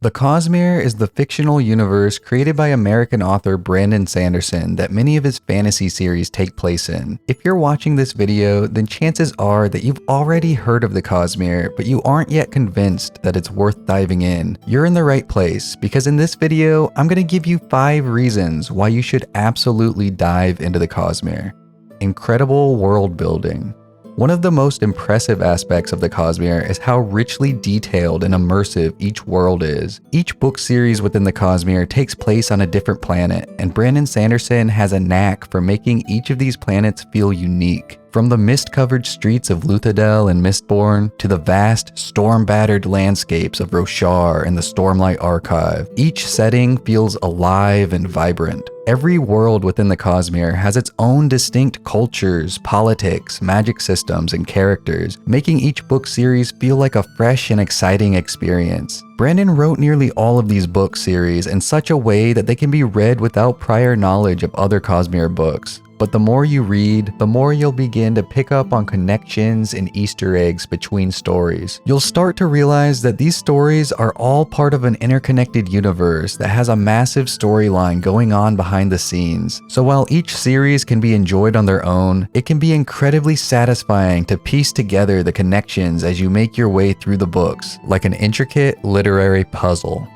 The Cosmere is the fictional universe created by American author Brandon Sanderson that many of his fantasy series take place in. If you're watching this video, then chances are that you've already heard of the Cosmere, but you aren't yet convinced that it's worth diving in. You're in the right place, because in this video, I'm going to give you 5 reasons why you should absolutely dive into the Cosmere. Incredible world building. One of the most impressive aspects of the Cosmere is how richly detailed and immersive each world is. Each book series within the Cosmere takes place on a different planet, and Brandon Sanderson has a knack for making each of these planets feel unique. From the mist-covered streets of Luthadel and Mistborn to the vast, storm-battered landscapes of Roshar and the Stormlight Archive, each setting feels alive and vibrant. Every world within the Cosmere has its own distinct cultures, politics, magic systems, and characters, making each book series feel like a fresh and exciting experience. Brandon wrote nearly all of these book series in such a way that they can be read without prior knowledge of other Cosmere books. But the more you read, the more you'll begin to pick up on connections and Easter eggs between stories. You'll start to realize that these stories are all part of an interconnected universe that has a massive storyline going on behind the scenes. So while each series can be enjoyed on their own, it can be incredibly satisfying to piece together the connections as you make your way through the books, like an intricate literary puzzle.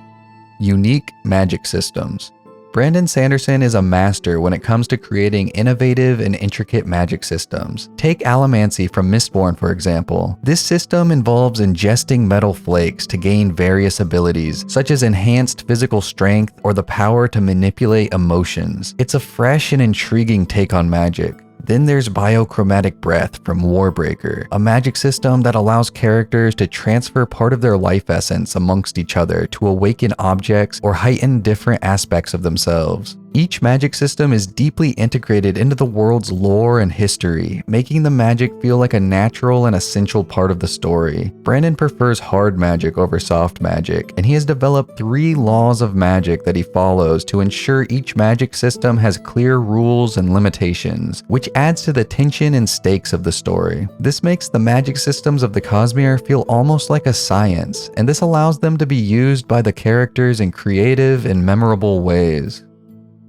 Unique magic systems. Brandon Sanderson is a master when it comes to creating innovative and intricate magic systems. Take Allomantic from Mistborn, for example. This system involves ingesting metal flakes to gain various abilities, such as enhanced physical strength or the power to manipulate emotions. It's a fresh and intriguing take on magic. Then there's Biochromatic Breath from Warbreaker, a magic system that allows characters to transfer part of their life essence amongst each other to awaken objects or heighten different aspects of themselves. Each magic system is deeply integrated into the world's lore and history, making the magic feel like a natural and essential part of the story. Brandon prefers hard magic over soft magic, and he has developed 3 laws of magic that he follows to ensure each magic system has clear rules and limitations, which adds to the tension and stakes of the story. This makes the magic systems of the Cosmere feel almost like a science, and this allows them to be used by the characters in creative and memorable ways.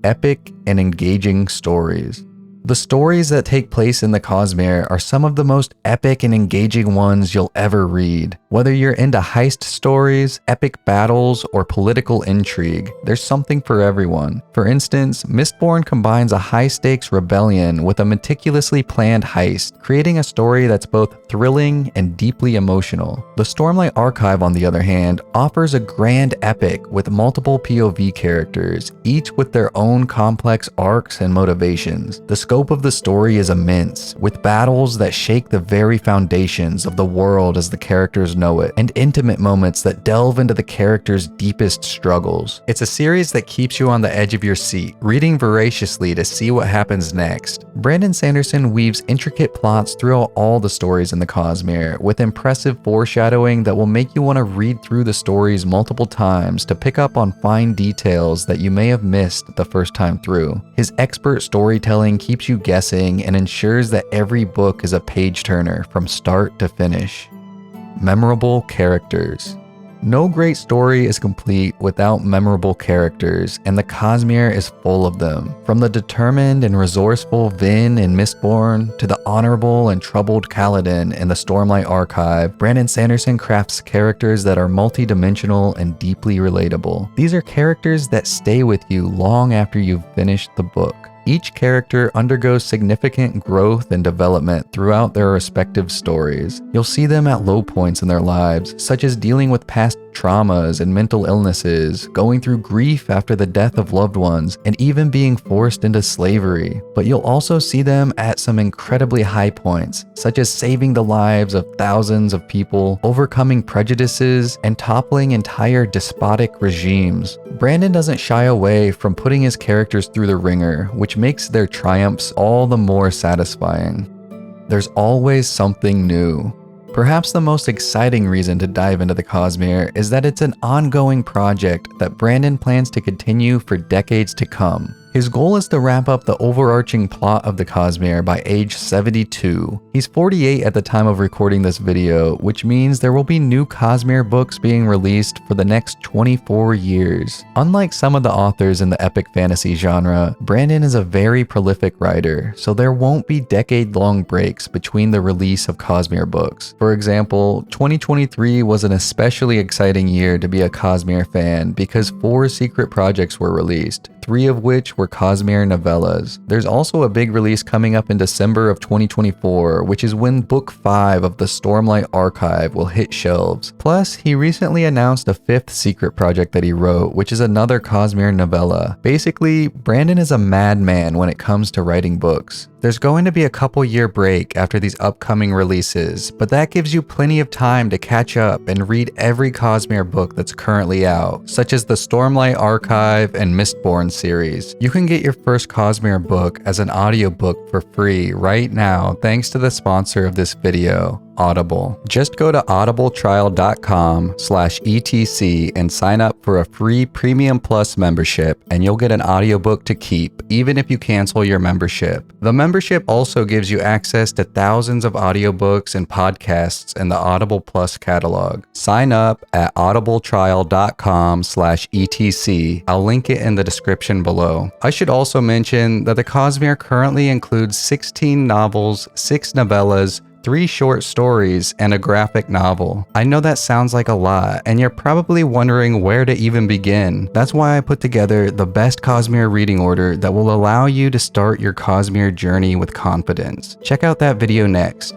Epic and engaging stories. The stories that take place in the Cosmere are some of the most epic and engaging ones you'll ever read. Whether you're into heist stories, epic battles, or political intrigue, there's something for everyone. For instance, Mistborn combines a high-stakes rebellion with a meticulously planned heist, creating a story that's both thrilling and deeply emotional. The Stormlight Archive, on the other hand, offers a grand epic with multiple POV characters, each with their own complex arcs and motivations. The scope of the story is immense, with battles that shake the very foundations of the world as the characters know it, and intimate moments that delve into the characters' deepest struggles. It's a series that keeps you on the edge of your seat, reading voraciously to see what happens next. Brandon Sanderson weaves intricate plots throughout all the stories in the Cosmere, with impressive foreshadowing that will make you want to read through the stories multiple times to pick up on fine details that you may have missed the first time through. His expert storytelling keeps you guessing and ensures that every book is a page-turner from start to finish. Memorable characters. No great story is complete without memorable characters, and the Cosmere is full of them. From the determined and resourceful Vin in Mistborn to the honorable and troubled Kaladin in the Stormlight Archive, Brandon Sanderson crafts characters that are multidimensional and deeply relatable. These are characters that stay with you long after you've finished the book. Each character undergoes significant growth and development throughout their respective stories. You'll see them at low points in their lives, such as dealing with past traumas and mental illnesses, going through grief after the death of loved ones, and even being forced into slavery. But you'll also see them at some incredibly high points, such as saving the lives of thousands of people, overcoming prejudices, and toppling entire despotic regimes. Brandon doesn't shy away from putting his characters through the ringer, which makes their triumphs all the more satisfying. There's always something new. Perhaps the most exciting reason to dive into the Cosmere is that it's an ongoing project that Brandon plans to continue for decades to come. His goal is to wrap up the overarching plot of the Cosmere by age 72. He's 48 at the time of recording this video, which means there will be new Cosmere books being released for the next 24 years. Unlike some of the authors in the epic fantasy genre, Brandon is a very prolific writer, so there won't be decade-long breaks between the release of Cosmere books. For example, 2023 was an especially exciting year to be a Cosmere fan because 4 secret projects were released, 3 of which were Cosmere novellas. There's also a big release coming up in December of 2024, which is when Book 5 of the Stormlight Archive will hit shelves. Plus, he recently announced a 5th secret project that he wrote, which is another Cosmere novella. Basically, Brandon is a madman when it comes to writing books. There's going to be a couple-year break after these upcoming releases, but that gives you plenty of time to catch up and read every Cosmere book that's currently out, such as the Stormlight Archive and Mistborn series. You can get your first Cosmere book as an audiobook for free right now thanks to the sponsor of this video, Audible. Just go to audibletrial.com/etc and sign up for a free Premium Plus membership, and you'll get an audiobook to keep, even if you cancel your membership. The membership also gives you access to thousands of audiobooks and podcasts in the Audible Plus catalog. Sign up at audibletrial.com/etc. I'll link it in the description below. I should also mention that the Cosmere currently includes 16 novels, 6 novellas, 3 short stories, and a graphic novel. I know that sounds like a lot, and you're probably wondering where to even begin. That's why I put together the best Cosmere reading order that will allow you to start your Cosmere journey with confidence. Check out that video next.